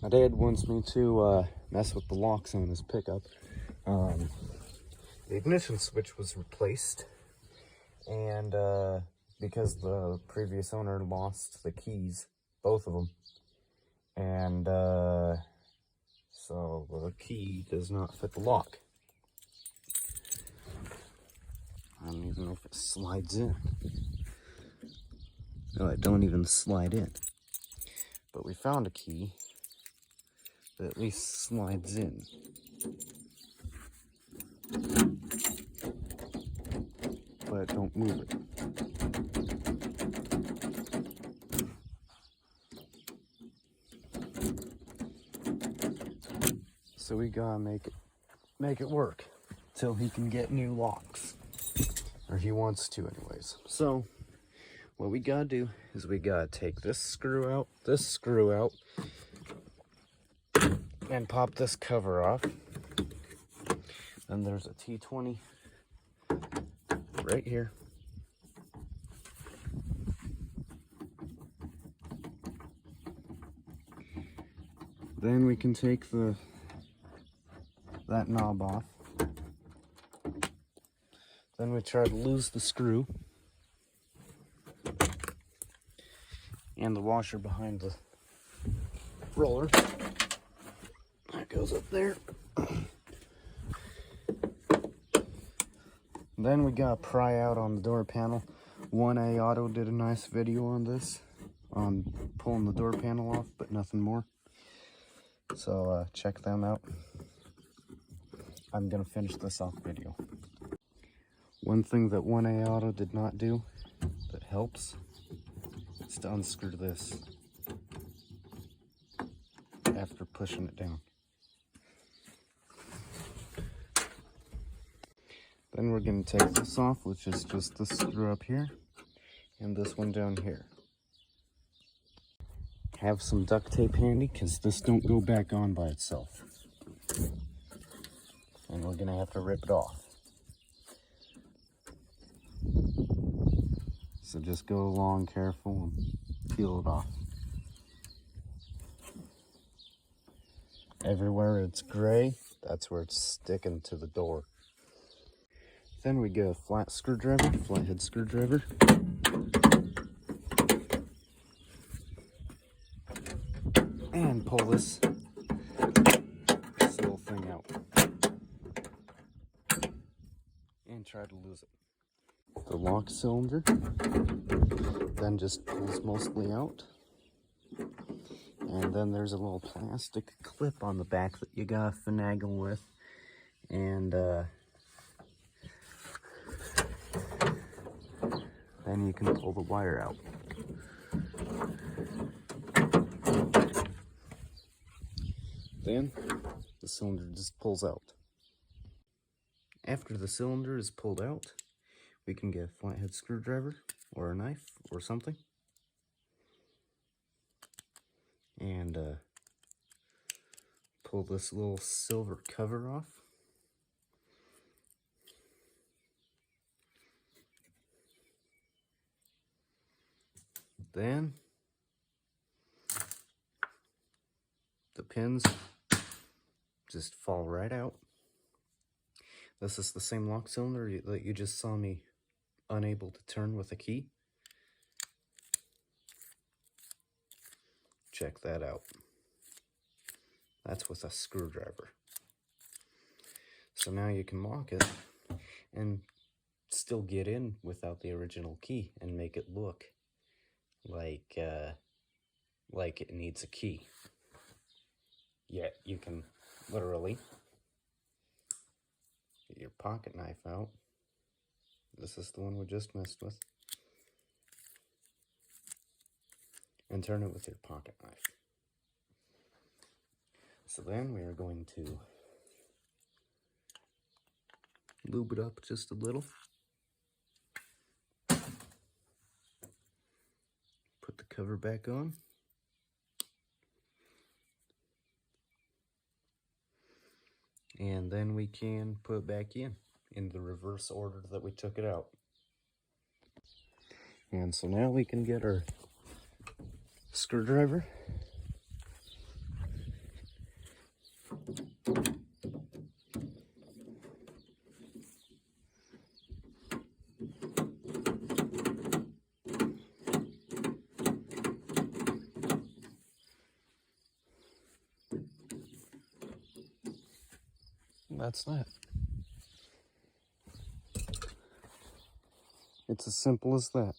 My dad wants me to mess with the locks on his pickup. The ignition switch was replaced, and because the previous owner lost the keys, both of them, and so the key does not fit the lock. I don't even know if it slides in. No, it don't even slide in. But we found a key that at least slides in. But don't move it. So we gotta make it work till he can get new locks, or he wants to anyways. So what we gotta do is we gotta take this screw out, and pop this cover off. And there's a T20 right here. Then we can take that knob off. Then we try to lose the screw and the washer behind the roller. That goes up there. Then we gotta pry out on the door panel. 1A Auto did a nice video on this, on pulling the door panel off, but nothing more. So check them out. I'm gonna finish this off video. One thing that 1A Auto did not do that helps is to unscrew this after pushing it down. Then we're going to take this off, which is just this screw up here and this one down here. Have some duct tape handy because this don't go back on by itself. And we're going to have to rip it off. So just go along careful and peel it off. Everywhere it's gray, that's where it's sticking to the door. Then we get a flathead screwdriver. And pull this little thing out. And try to lose it. The lock cylinder then just pulls mostly out. And then there's a little plastic clip on the back that you gotta finagle with. And then you can pull the wire out. Then the cylinder just pulls out. After the cylinder is pulled out, we can get a flathead screwdriver or a knife or something. And pull this little silver cover off. Then the pins just fall right out. This is the same lock cylinder that you just saw me unable to turn with a key. Check that out. That's with a screwdriver. So now you can lock it and still get in without the original key and make it look like it needs a key. Yet you can literally get your pocket knife out. This is the one we just messed with. And turn it with your pocket knife. So then we are going to lube it up just a little. Put the cover back on. And then we can put it back in the reverse order that we took it out. And so now we can get our screwdriver that's that. It's as simple as that.